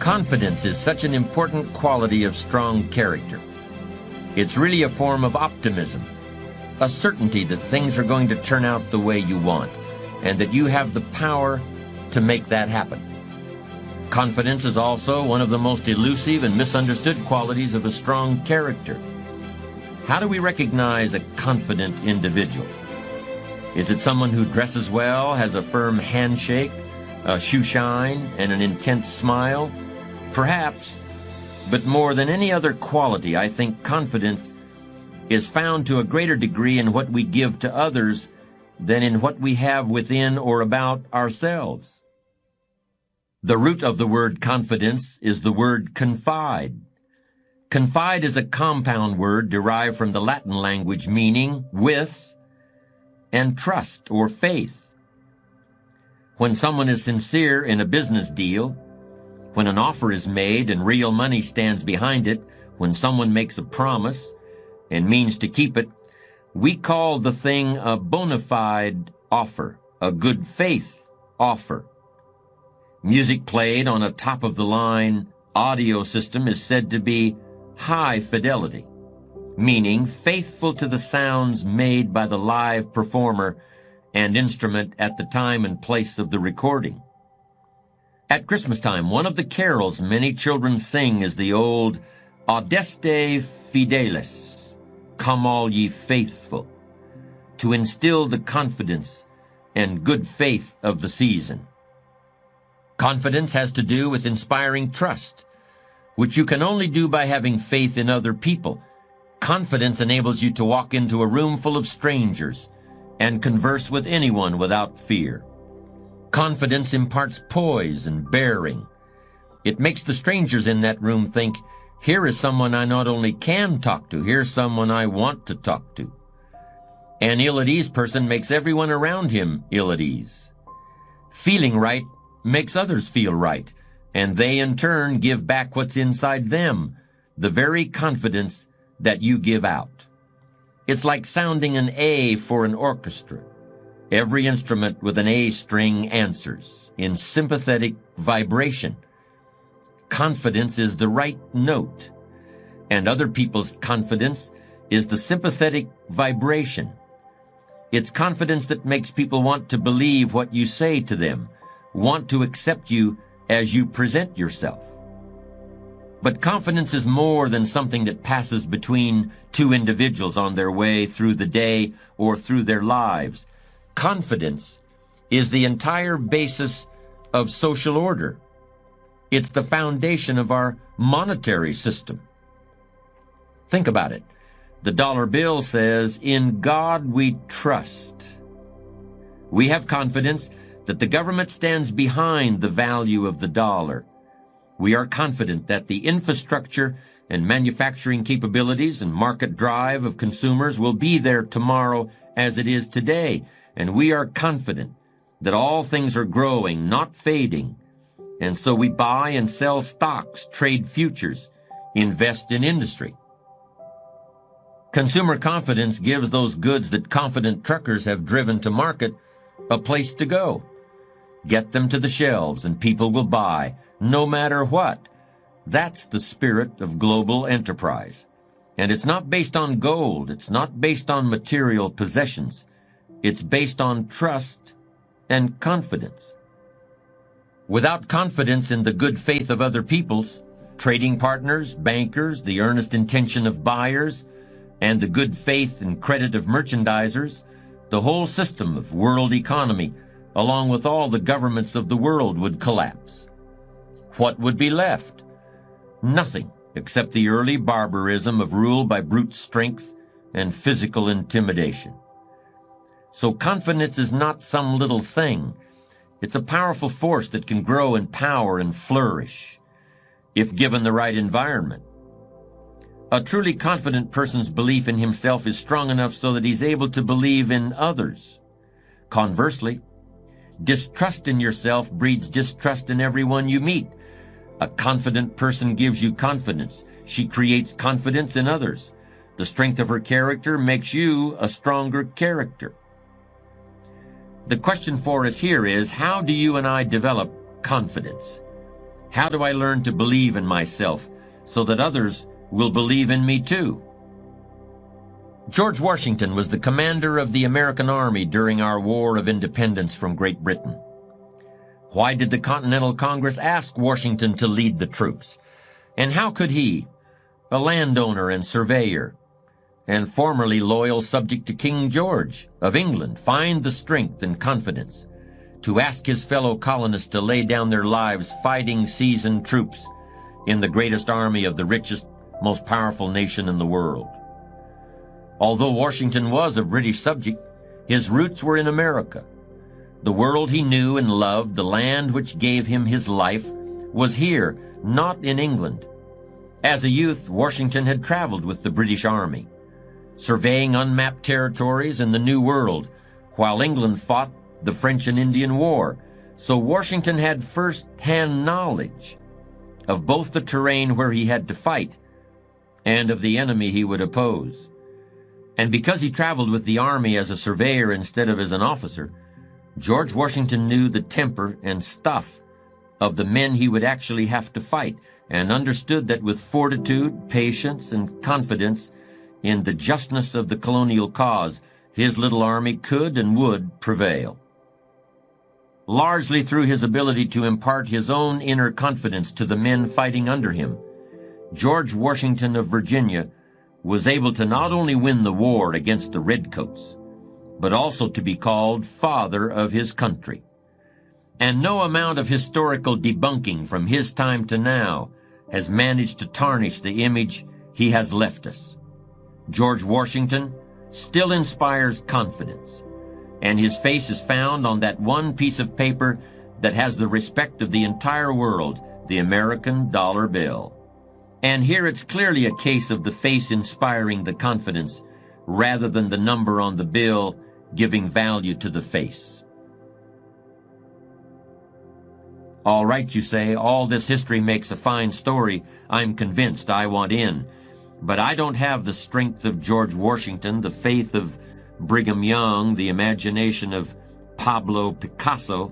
Confidence is such an important quality of strong character. It's really a form of optimism, a certainty that things are going to turn out the way you want, and that you have the power to make that happen. Confidence is also one of the most elusive and misunderstood qualities of a strong character. How do we recognize a confident individual? Is it someone who dresses well, has a firm handshake, a shoe shine, and an intense smile? Perhaps, but more than any other quality, I think confidence is found to a greater degree in what we give to others than in what we have within or about ourselves. The root of the word confidence is the word confide. Confide is a compound word derived from the Latin language meaning with and trust or faith. When someone is sincere in a business deal, when an offer is made and real money stands behind it, when someone makes a promise and means to keep it, we call the thing a bona fide offer, a good faith offer. Music played on a top-of-the-line audio system is said to be high fidelity, meaning faithful to the sounds made by the live performer and instrument at the time and place of the recording. At Christmas time, one of the carols many children sing is the old Adeste Fideles, Come all ye faithful, to instill the confidence and good faith of the season. Confidence has to do with inspiring trust, which you can only do by having faith in other people. Confidence enables you to walk into a room full of strangers and converse with anyone without fear. Confidence imparts poise and bearing. It makes the strangers in that room think, here is someone I not only can talk to, here's someone I want to talk to. An ill-at-ease person makes everyone around him ill at ease. Feeling right makes others feel right, and they in turn give back what's inside them, the very confidence that you give out. It's like sounding an A for an orchestra. Every instrument with an A string answers in sympathetic vibration. Confidence is the right note, and other people's confidence is the sympathetic vibration. It's confidence that makes people want to believe what you say to them, want to accept you as you present yourself. But confidence is more than something that passes between two individuals on their way through the day or through their lives. Confidence is the entire basis of social order. It's the foundation of our monetary system. Think about it. The dollar bill says, "In God we trust." We have confidence that the government stands behind the value of the dollar. We are confident that the infrastructure and manufacturing capabilities and market drive of consumers will be there tomorrow as it is today. And we are confident that all things are growing, not fading. And so we buy and sell stocks, trade futures, invest in industry. Consumer confidence gives those goods that confident truckers have driven to market a place to go. Get them to the shelves and people will buy, no matter what. That's the spirit of global enterprise. And it's not based on gold. It's not based on material possessions. It's based on trust and confidence. Without confidence in the good faith of other peoples, trading partners, bankers, the earnest intention of buyers, and the good faith and credit of merchandisers, the whole system of world economy, along with all the governments of the world, would collapse. What would be left? Nothing except the early barbarism of rule by brute strength and physical intimidation. So confidence is not some little thing. It's a powerful force that can grow in power and flourish if given the right environment. A truly confident person's belief in himself is strong enough so that he's able to believe in others. Conversely, distrust in yourself breeds distrust in everyone you meet. A confident person gives you confidence. She creates confidence in others. The strength of her character makes you a stronger character. The question for us here is, how do you and I develop confidence? How do I learn to believe in myself so that others will believe in me too? George Washington was the commander of the American Army during our War of Independence from Great Britain. Why did the Continental Congress ask Washington to lead the troops? And how could he, a landowner and surveyor, and formerly loyal subject to King George of England, find the strength and confidence to ask his fellow colonists to lay down their lives fighting seasoned troops in the greatest army of the richest, most powerful nation in the world? Although Washington was a British subject, his roots were in America. The world he knew and loved, the land which gave him his life, was here, not in England. As a youth, Washington had traveled with the British Army, surveying unmapped territories in the New World, while England fought the French and Indian War. So Washington had first-hand knowledge of both the terrain where he had to fight and of the enemy he would oppose. And because he traveled with the army as a surveyor instead of as an officer, George Washington knew the temper and stuff of the men he would actually have to fight, and understood that with fortitude, patience, and confidence in the justness of the colonial cause, his little army could and would prevail. Largely through his ability to impart his own inner confidence to the men fighting under him, George Washington of Virginia was able to not only win the war against the Redcoats, but also to be called Father of his country. And no amount of historical debunking from his time to now has managed to tarnish the image he has left us. George Washington still inspires confidence, and his face is found on that one piece of paper that has the respect of the entire world, the American dollar bill. And here it's clearly a case of the face inspiring the confidence, rather than the number on the bill giving value to the face. All right, you say, all this history makes a fine story. I'm convinced, I want in. But I don't have the strength of George Washington, the faith of Brigham Young, the imagination of Pablo Picasso.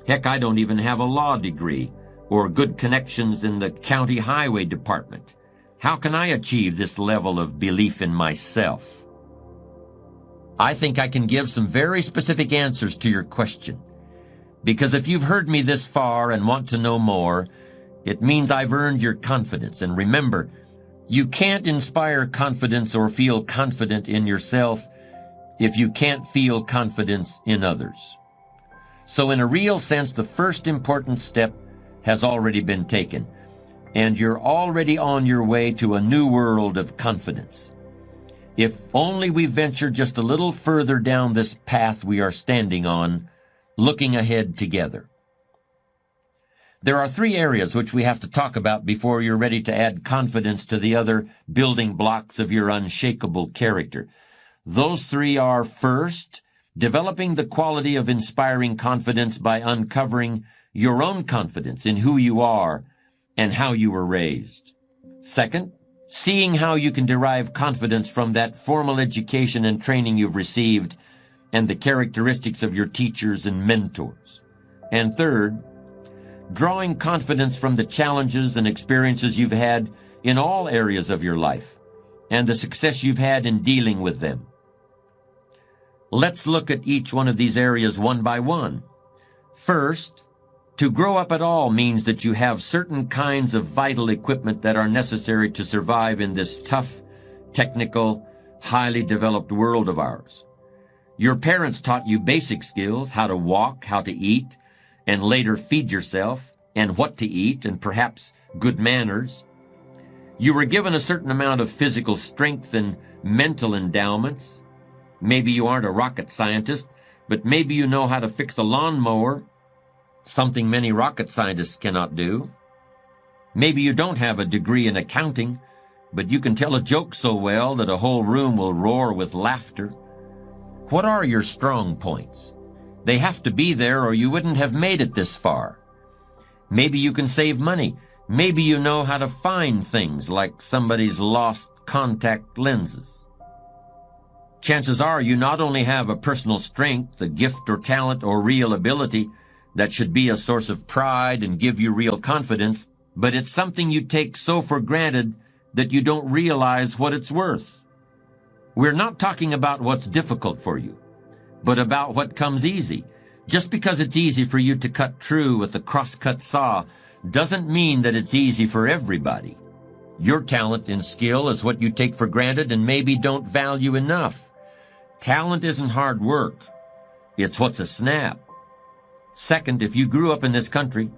Heck, I don't even have a law degree or good connections in the county highway department. How can I achieve this level of belief in myself? I think I can give some very specific answers to your question. Because if you've heard me this far and want to know more, it means I've earned your confidence. And remember, you can't inspire confidence or feel confident in yourself if you can't feel confidence in others. So in a real sense, the first important step has already been taken, and you're already on your way to a new world of confidence. If only we venture just a little further down this path we are standing on, looking ahead together. There are 3 areas which we have to talk about before you're ready to add confidence to the other building blocks of your unshakable character. Those 3 are, first, developing the quality of inspiring confidence by uncovering your own confidence in who you are and how you were raised. Second, seeing how you can derive confidence from that formal education and training you've received and the characteristics of your teachers and mentors. And third, drawing confidence from the challenges and experiences you've had in all areas of your life and the success you've had in dealing with them. Let's look at each one of these areas one by one. First, to grow up at all means that you have certain kinds of vital equipment that are necessary to survive in this tough, technical, highly developed world of ours. Your parents taught you basic skills, how to walk, how to eat, and later feed yourself, and what to eat, and perhaps good manners. You were given a certain amount of physical strength and mental endowments. Maybe you aren't a rocket scientist, but maybe you know how to fix a lawnmower, something many rocket scientists cannot do. Maybe you don't have a degree in accounting, but you can tell a joke so well that a whole room will roar with laughter. What are your strong points? They have to be there or you wouldn't have made it this far. Maybe you can save money. Maybe you know how to find things like somebody's lost contact lenses. Chances are you not only have a personal strength, a gift or talent or real ability, that should be a source of pride and give you real confidence, but it's something you take so for granted that you don't realize what it's worth. We're not talking about what's difficult for you, but about what comes easy. Just because it's easy for you to cut true with a cross-cut saw doesn't mean that it's easy for everybody. Your talent and skill is what you take for granted and maybe don't value enough. Talent isn't hard work. It's what's a snap. Second, if you grew up in this country,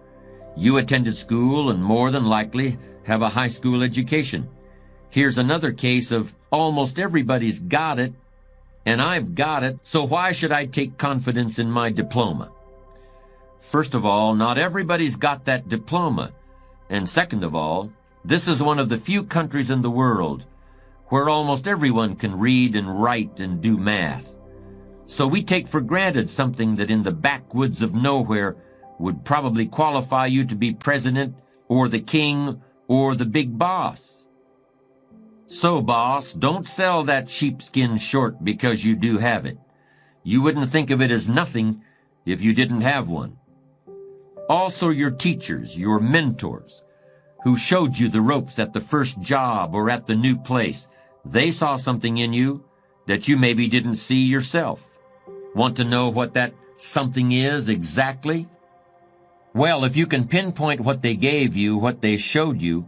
you attended school and more than likely have a high school education. Here's another case of almost everybody's got it, and I've got it, so why should I take confidence in my diploma? First of all, not everybody's got that diploma. And second of all, this is one of the few countries in the world where almost everyone can read and write and do math. So we take for granted something that in the backwoods of nowhere would probably qualify you to be president or the king or the big boss. So, boss, don't sell that sheepskin short because you do have it. You wouldn't think of it as nothing if you didn't have one. Also, your teachers, your mentors, who showed you the ropes at the first job or at the new place, they saw something in you that you maybe didn't see yourself. Want to know what that something is exactly? Well, if you can pinpoint what they gave you, what they showed you,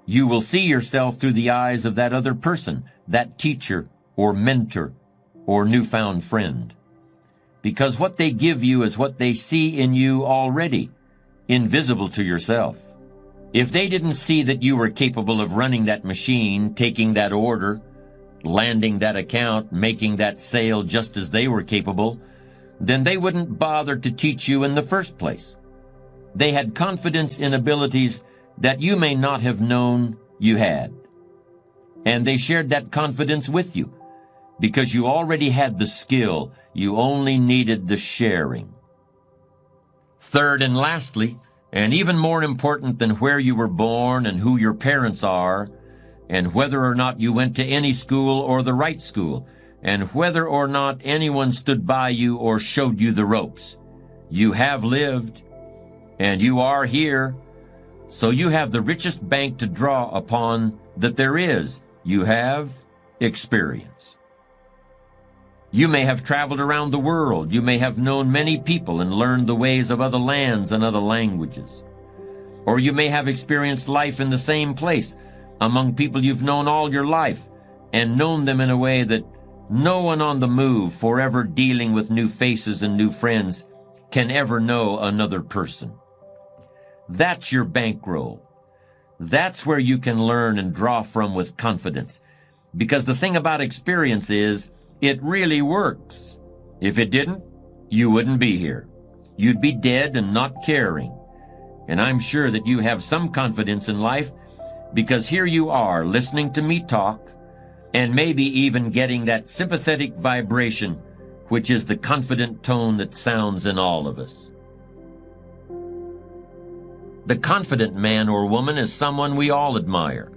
you will see yourself through the eyes of that other person, that teacher or mentor or newfound friend. Because what they give you is what they see in you already, invisible to yourself. If they didn't see that you were capable of running that machine, taking that order, landing that account, making that sale just as they were capable, then they wouldn't bother to teach you in the first place. They had confidence in abilities that you may not have known you had. And they shared that confidence with you because you already had the skill. You only needed the sharing. Third and lastly, and even more important than where you were born and who your parents are, and whether or not you went to any school or the right school, and whether or not anyone stood by you or showed you the ropes, you have lived, and you are here, so you have the richest bank to draw upon that there is. You have experience. You may have traveled around the world. You may have known many people and learned the ways of other lands and other languages. Or you may have experienced life in the same place among people you've known all your life and known them in a way that no one on the move, forever dealing with new faces and new friends, can ever know another person. That's your bankroll. That's where you can learn and draw from with confidence. Because the thing about experience is, it really works. If it didn't, you wouldn't be here. You'd be dead and not caring. And I'm sure that you have some confidence in life because here you are listening to me talk and maybe even getting that sympathetic vibration, which is the confident tone that sounds in all of us. The confident man or woman is someone we all admire,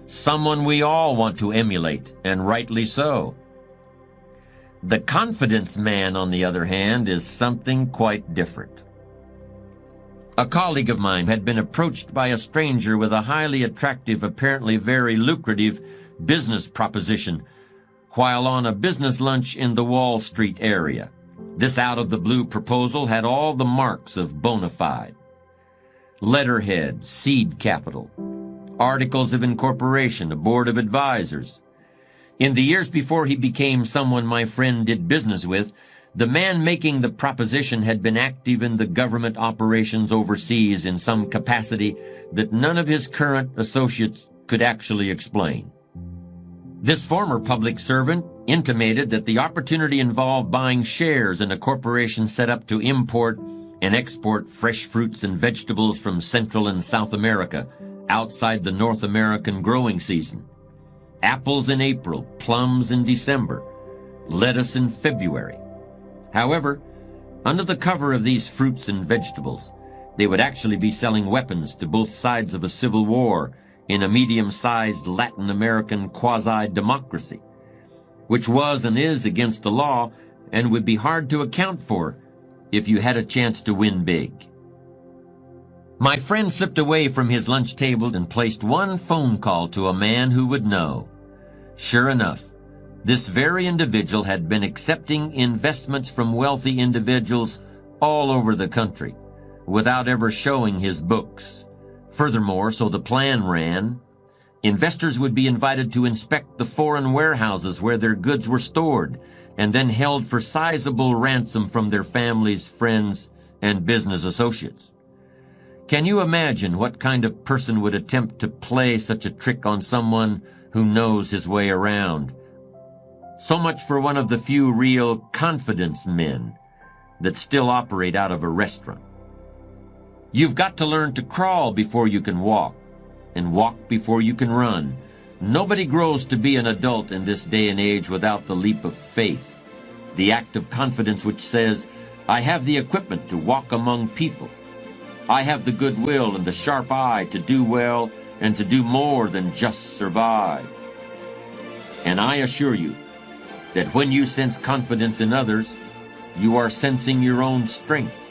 someone we all want to emulate, and rightly so. The confidence man, on the other hand, is something quite different. A colleague of mine had been approached by a stranger with a highly attractive, apparently very lucrative business proposition while on a business lunch in the Wall Street area. This out-of-the-blue proposal had all the marks of bona fide. Letterhead, seed capital, articles of incorporation, a board of advisors. In the years before he became someone my friend did business with, the man making the proposition had been active in the government operations overseas in some capacity that none of his current associates could actually explain. This former public servant intimated that the opportunity involved buying shares in a corporation set up to import and export fresh fruits and vegetables from Central and South America outside the North American growing season. Apples in April, plums in December, lettuce in February. However, under the cover of these fruits and vegetables, they would actually be selling weapons to both sides of a civil war in a medium-sized Latin American quasi-democracy, which was and is against the law and would be hard to account for if you had a chance to win big. My friend slipped away from his lunch table and placed one phone call to a man who would know. Sure enough, this very individual had been accepting investments from wealthy individuals all over the country, without ever showing his books. Furthermore, so the plan ran, investors would be invited to inspect the foreign warehouses where their goods were stored, and then held for sizable ransom from their families, friends, and business associates. Can you imagine what kind of person would attempt to play such a trick on someone who knows his way around? So much for one of the few real confidence men that still operate out of a restaurant. You've got to learn to crawl before you can walk, and walk before you can run. Nobody grows to be an adult in this day and age without the leap of faith, the act of confidence which says, I have the equipment to walk among people. I have the goodwill and the sharp eye to do well and to do more than just survive. And I assure you that when you sense confidence in others, you are sensing your own strength.